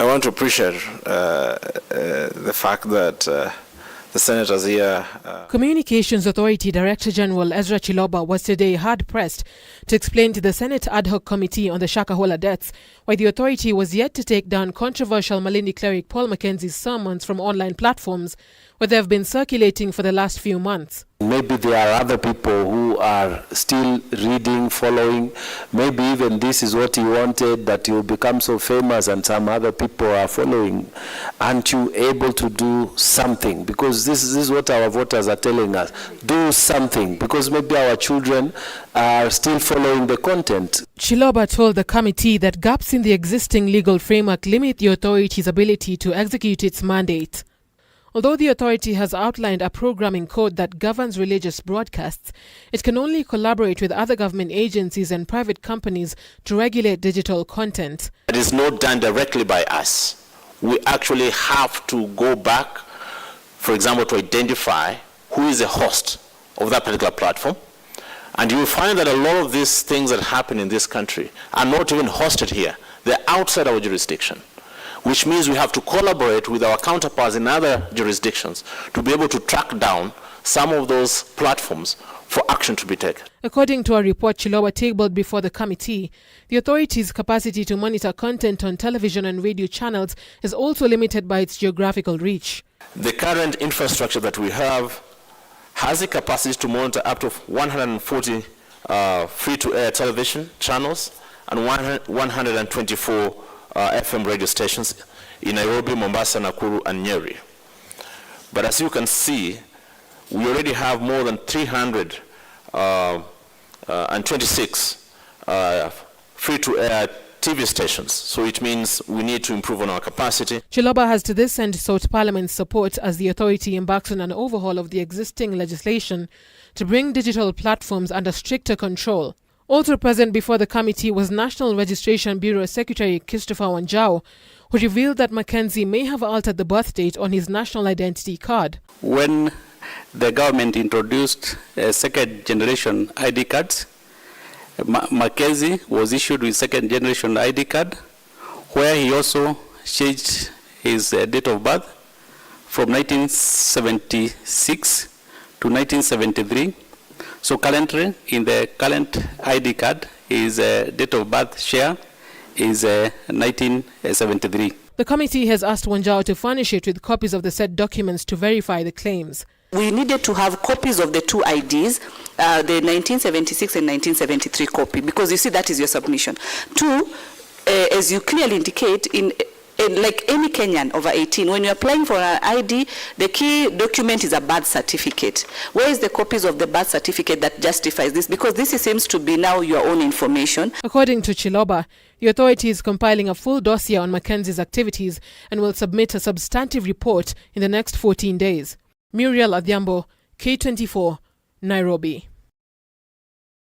I want to appreciate the fact that the senators here. Communications Authority Director General Ezra Chiloba was today hard-pressed to explain to the Senate Ad Hoc Committee on the Shakahola deaths why the authority was yet to take down controversial Malindi cleric Paul Mackenzie's sermons from online platforms where they have been circulating for the last few months. Maybe there are other people who are still reading, following. Maybe even this is what he wanted, that he will become so famous and some other people are following. Aren't you able to do something? Because this is what our voters are telling us. Do something, because maybe our children are still following the content. Chiloba told the committee that gaps in the existing legal framework limit the authority's ability to execute its mandate. Although the authority has outlined a programming code that governs religious broadcasts, it can only collaborate with other government agencies and private companies to regulate digital content. It is not done directly by us. We actually have to go back, for example, to identify who is the host of that particular platform. And you will find that a lot of these things that happen in this country are not even hosted here. They're outside our jurisdiction, which means we have to collaborate with our counterparts in other jurisdictions to be able to track down some of those platforms for action to be taken. According to a report Chiloba tabled before the committee, the authority's capacity to monitor content on television and radio channels is also limited by its geographical reach. The current infrastructure that we have has the capacity to monitor up to 140 free-to-air television channels and 124 FM radio stations in Nairobi, Mombasa, Nakuru, and Nyeri. But as you can see, we already have more than 326 free-to-air TV stations, so it means we need to improve on our capacity. Chiloba has to this end sought Parliament's support as the authority embarks on an overhaul of the existing legislation to bring digital platforms under stricter control. Also present before the committee was National Registration Bureau Secretary Christopher Wanjau, who revealed that Mackenzie may have altered the birth date on his national identity card. When the government introduced second-generation ID cards, Mackenzie was issued with second-generation ID card, where he also changed his date of birth from 1976 to 1973. So currently, in the current ID card, his date of birth share is 1973. The committee has asked Wanjau to furnish it with copies of the said documents to verify the claims. We needed to have copies of the two IDs, the 1976 and 1973 copy, because you see that is your submission. Two, as you clearly indicate, like any Kenyan over 18, when you're applying for an ID, the key document is a birth certificate. Where is the copies of the birth certificate that justifies this? Because this seems to be now your own information. According to Chiloba, the authority is compiling a full dossier on Mackenzie's activities and will submit a substantive report in the next 14 days. Muriel Adhiambo, K24, Nairobi.